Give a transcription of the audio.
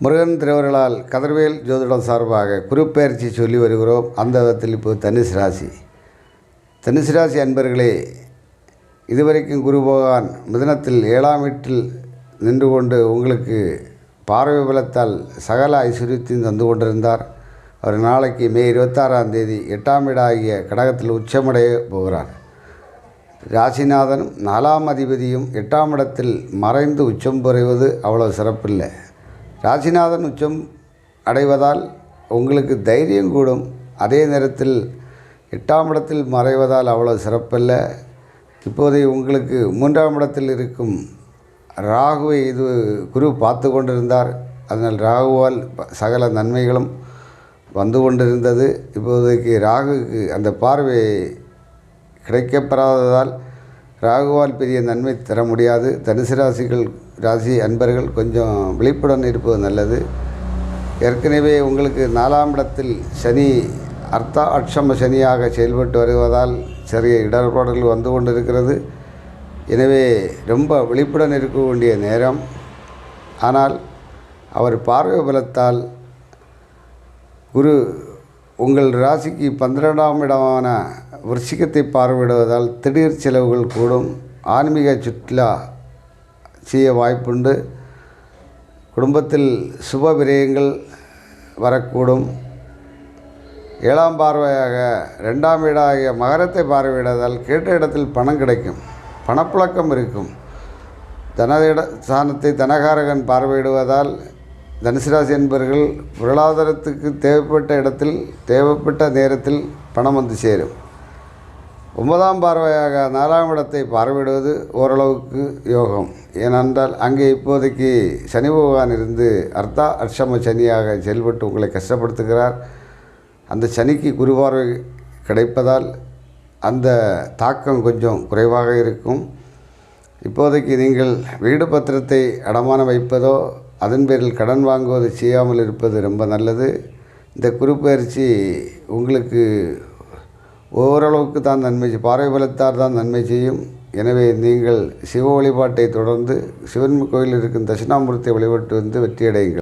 முருகன் திருவருளால் கதிர்வேல் ஜோதிடம் சார்பாக குருப்பெயர்ச்சி சொல்லி வருகிறோம். அந்த விதத்தில் இப்போ தனுசு ராசி அன்பர்களே, இதுவரைக்கும் குரு பகவான் மிதுனத்தில் 7ஆம் வீட்டில் நின்று கொண்டு உங்களுக்கு பார்வை பலத்தால் சகல ஐஸ்வர்யத்தையும் தந்து கொண்டிருந்தார். அவர் நாளைக்கு மே 26ஆம் தேதி 8ஆம் வீடாகிய கடகத்தில் உச்சமடைய போகிறார். ராசிநாதனும் 4ஆம் அதிபதியும் 8ஆம் இடத்தில் மறைந்து உச்சம் பெறுவது அவ்வளவு சிறப்பில்லை. ராசிநாதன் உச்சம் அடைவதால் உங்களுக்கு தைரியம் கூடும். அதே நேரத்தில் 8ஆம் இடத்தில் மறைவதால் அவ்வளவு சிறப்பில்லை. இப்போதைய உங்களுக்கு 3ஆம் இடத்தில் இருக்கும் ராகுவை இது குரு பார்த்து கொண்டிருந்தார். அதனால் ராகுவால் சகல நன்மைகளும் வந்து கொண்டிருந்தது. இப்போதைக்கு ராகுக்கு அந்த பார்வை கிடைக்கப்பெறாததால் ராகுவால் பெரிய நன்மை தர முடியாது. தனுசு ராசி அன்பர்கள் கொஞ்சம் விழிப்புடன் இருப்பது நல்லது. ஏற்கனவே உங்களுக்கு 4ஆம் இடத்தில் சனி அஷ்டம சனியாக செயல்பட்டு வருவதால் சிறிய இடர்பாடுகள் வந்து கொண்டிருக்கிறது. எனவே ரொம்ப விழிப்புடன் இருக்க வேண்டிய நேரம். ஆனால் அவர் பார்வை பலத்தால் குரு உங்கள் ராசிக்கு 12ஆம் இடமான விருச்சிகத்தை பார்வையிடுவதால் திடீர் செலவுகள் கூடும். ஆன்மீக சுற்றுலா செய்ய வாய்ப்புண்டு. குடும்பத்தில் சுப விரயங்கள் வரக்கூடும். 7ஆம் பார்வையாக 2ஆம் வீடாகிய மகரத்தை பார்வையிடுவதால் கேட்ட இடத்தில் பணம் கிடைக்கும், பணப்புழக்கம் இருக்கும். ஸ்தானத்தை தனகாரகன் பார்வையிடுவதால் தனுசு ராசி என்பவர்கள் பொருளாதாரத்துக்கு தேவைப்பட்ட இடத்தில் தேவைப்பட்ட நேரத்தில் பணம் வந்து சேரும். 9ஆம் பார்வையாக 4ஆம் இடத்தை பார்வையிடுவது ஓரளவுக்கு யோகம். ஏனென்றால் அங்கே இப்போதைக்கு சனி பகவான் இருந்து அஷ்டம சனியாக செயல்பட்டு உங்களை கஷ்டப்படுத்துகிறார். அந்த சனிக்கு குரு பார்வை கிடைப்பதால் அந்த தாக்கம் கொஞ்சம் குறைவாக இருக்கும். இப்போதைக்கு நீங்கள் வீடு பத்திரத்தை அடமானம் வைப்பதோ அதன் பேரில் கடன் வாங்குவது செய்யாமல் இருப்பது ரொம்ப நல்லது. இந்த குரு பயிற்சி உங்களுக்கு ஓரளவுக்கு தான் நன்மை, பார்வை பலத்தால் தான் நன்மை செய்யும். எனவே நீங்கள் சிவ வழிபாட்டை தொடர்ந்து சிவன் கோயிலில் இருக்கும் தட்சிணாமூர்த்தியை வழிபட்டு வந்து வெற்றியடையுங்கள்.